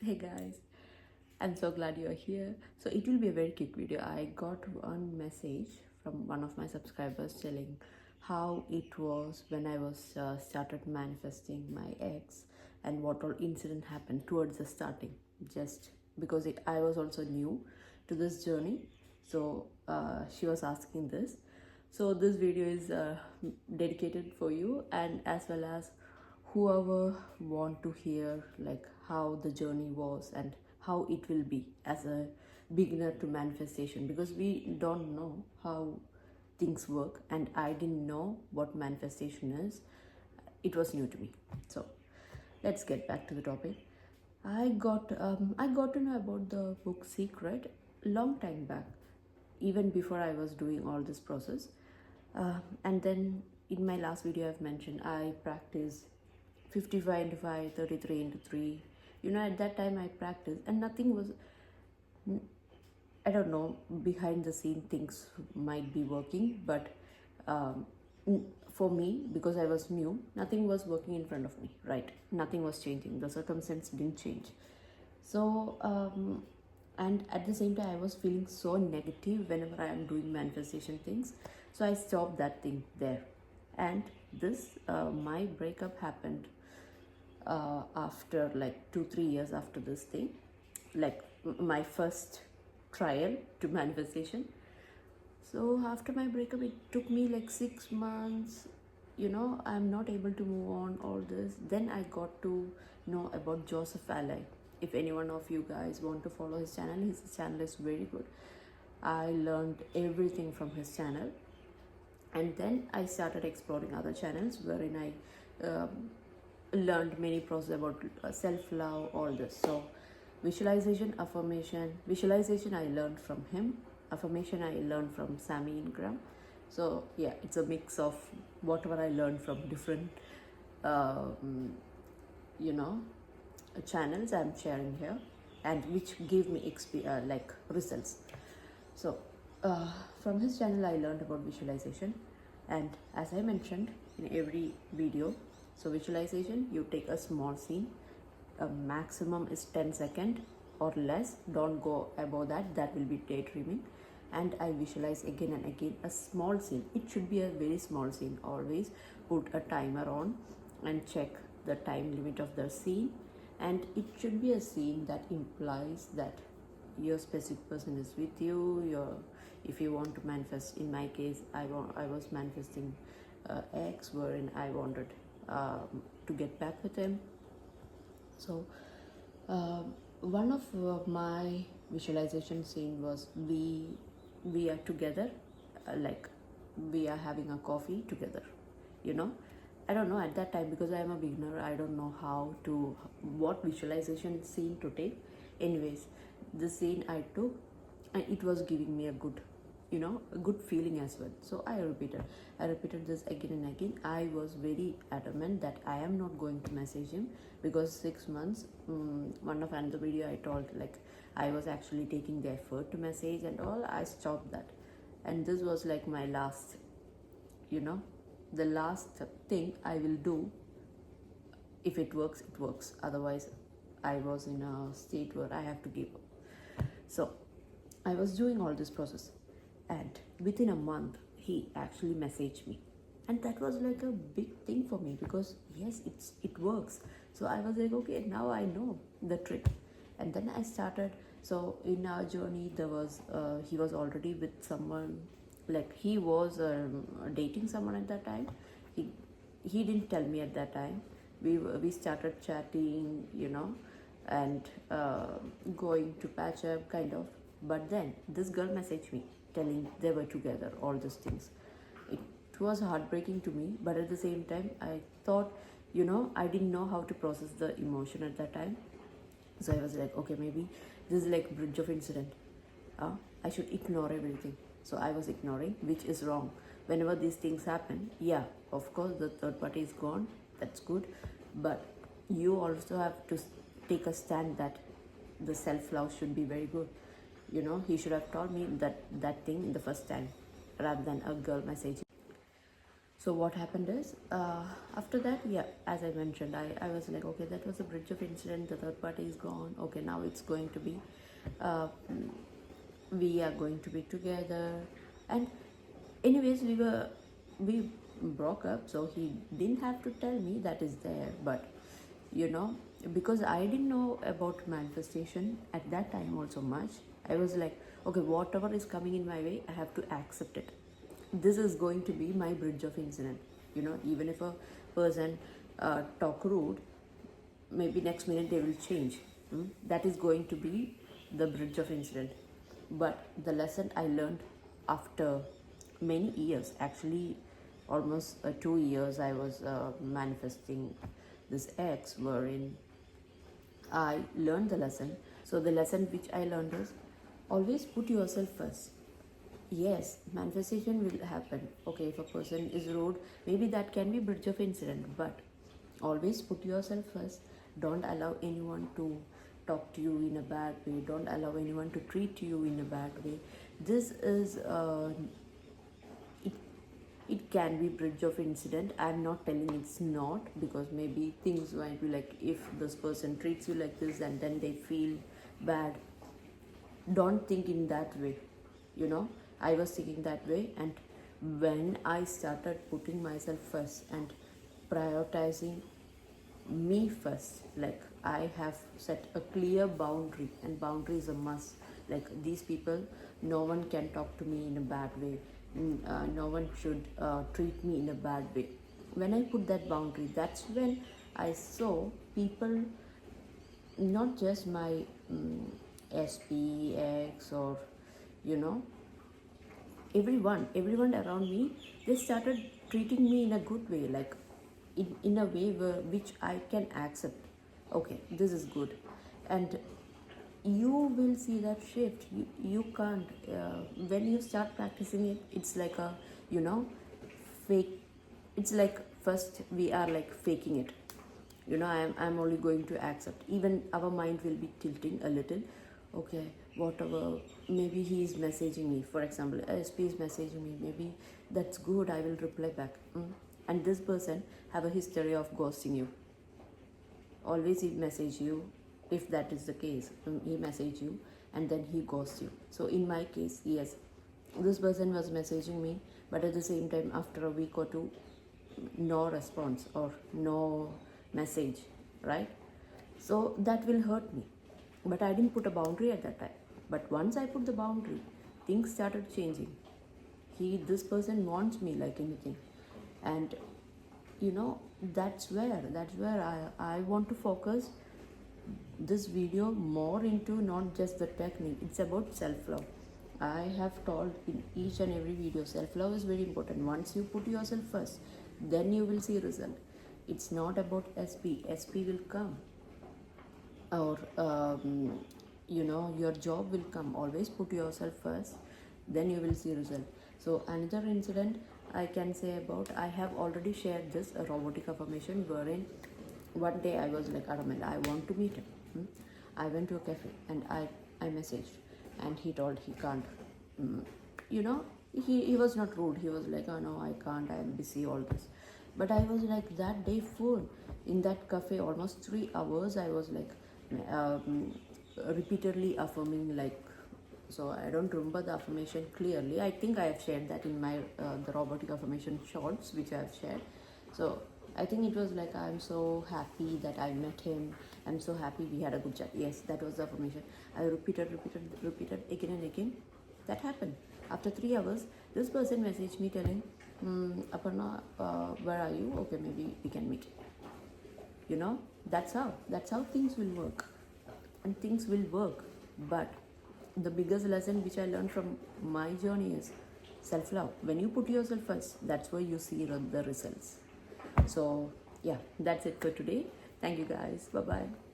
Hey guys, I'm so glad you're here. So it will be a very quick video. I got one message from one of my subscribers telling how it was when I was started manifesting my ex and what all incident happened towards the starting. Just because I was also new to this journey, so she was asking this. So this video is dedicated for you and as well as whoever want to hear like how the journey was and how it will be as a beginner to manifestation, because we don't know how things work and I didn't know what manifestation is. It was new to me. So let's get back to the topic. I got to know about the book Secret long time back, even before I was doing all this process. And then in my last video I've mentioned I practiced 55 into 5, 33 into 3. At that time I practiced and nothing was, I don't know, behind the scene things might be working, but um, for me, because I was new, nothing was working in front of me, right? Nothing was changing. The circumstance didn't change. So, and at the same time, I was feeling so negative whenever I am doing manifestation things. So I stopped that thing there. And my breakup happened after like 2-3 years after this thing, like my first trial to manifestation. So after my breakup, it took me like 6 months. I'm not able to move on all this. Then I got to know about Joseph Ally. If any one of you guys want to follow his channel is very good. I learned everything from his channel, and then I started exploring other channels wherein I learned many process about self-love, all this. So visualization I learned from him, affirmation I learned from Sammy Ingram. So yeah, it's a mix of whatever I learned from different um, you know channels I'm sharing here, and which give me like results. So from his channel I learned about visualization, and as I mentioned in every video, so visualization, you take a small scene, a maximum is 10 seconds or less, don't go above that, that will be daydreaming. And I visualize again and again a small scene. It should be a very small scene. Always put a timer on and check the time limit of the scene, and it should be a scene that implies that your specific person is with you. If you want to manifest, in my case I was manifesting ex wherein I wanted to get back with him. So one of my visualization scene was we are together, like we are having a coffee together. you know I don't know at that time, because I am a beginner, I don't know what visualization scene to take. Anyways, the scene I took, and it was giving me a good feeling as well. So I repeated this again and again. I was very adamant that I am not going to message him, because 6 months, one of another video I told, like I was actually taking the effort to message and all. I stopped that, and this was like my last, the last thing I will do. If it works, it works. Otherwise, I was in a state where I have to give up. So I was doing all this process, and within a month, he actually messaged me, and that was like a big thing for me, because yes, it works. So I was like, okay, now I know the trick. And then I started. So in our journey, he was already with someone, like he was dating someone at that time. He didn't tell me at that time. We started chatting, and going to patch up kind of. But then this girl messaged me telling they were together, all these things. It was heartbreaking to me, but at the same time I thought, I didn't know how to process the emotion at that time. So I was like, okay, maybe this is like bridge of incident. I should ignore everything. So I was ignoring, which is wrong. Whenever these things happen, yeah, of course the third party is gone, that's good, but you also have to take a stand that the self-love should be very good. He should have told me that thing in the first time, rather than a girl messaging. So what happened is, after that, yeah, as I mentioned, I was like, okay, that was a bridge of incident. The third party is gone. Okay, now it's going to be, uh, we are going to be together. And anyways, we broke up. So he didn't have to tell me that is there. But, you know, because I didn't know about manifestation at that time also much, I was like, okay, whatever is coming in my way, I have to accept it. This is going to be my bridge of incident. You know, even if a person talk rude, maybe next minute they will change. That is going to be the bridge of incident. But the lesson I learned after many years, actually almost 2 years, I was manifesting this ex, wherein I learned the lesson. So the lesson which I learned is, always put yourself first. Yes, manifestation will happen. Okay, if a person is rude, maybe that can be bridge of incident, but always put yourself first. Don't allow anyone to talk to you in a bad way. Don't allow anyone to treat you in a bad way. This is it, it can be bridge of incident. I'm not telling it's not, because maybe things might be like, if this person treats you like this and then they feel bad, don't think in that way. You know, I was thinking that way, and when I started putting myself first and prioritizing me first, like I have set a clear boundary, and boundary is a must. Like, these people, no one can talk to me in a bad way. No one should treat me in a bad way. When I put that boundary, that's when I saw people, not just my SPX, or you know, everyone around me, they started treating me in a good way, like in a way which I can accept. Okay, this is good. And you will see that shift. You can't, when you start practicing it, it's like a, you know, fake. It's like, first we are like faking it. You know, I'm only going to accept. Even our mind will be tilting a little. Okay, whatever, maybe he is messaging me, for example, SP is messaging me, maybe that's good, I will reply back. And this person have a history of ghosting you. Always he message you. If that is the case, he message you and then he ghosts you. So in my case, yes, this person was messaging me, but at the same time, after a week or two, no response or no message, right? So that will hurt me. But I didn't put a boundary at that time. But once I put the boundary, things started changing. This person wants me like anything. And you know, that's where I want to focus this video more into not just the technique. It's about self-love. I have told in each and every video, self-love is very important. Once you put yourself first, then you will see result. It's not about SP will come, or you know, your job will come. Always put yourself first, then you will see result. So another incident I can say about, I have already shared this, a robotic affirmation, wherein one day I was like, Aramel, I want to meet him. I went to a cafe and I messaged, and he told he can't. You know, he was not rude. He was like, oh no, I can't, I am busy, all this. But I was like, that day full in that cafe, almost 3 hours, I was like repeatedly affirming, like, so I don't remember the affirmation clearly. I think I have shared that in my the robotic affirmation shorts, which I have shared. So I think it was like, I'm so happy that I met him. I'm so happy we had a good chat. Yes, that was the affirmation. I repeated again and again. That happened. After 3 hours, this person messaged me telling, Aparna, where are you? Okay, maybe we can meet. You know, that's how things will work. And things will work. But the biggest lesson which I learned from my journey is self-love. When you put yourself first, that's where you see the results. So yeah, that's it for today. Thank you guys. Bye-bye.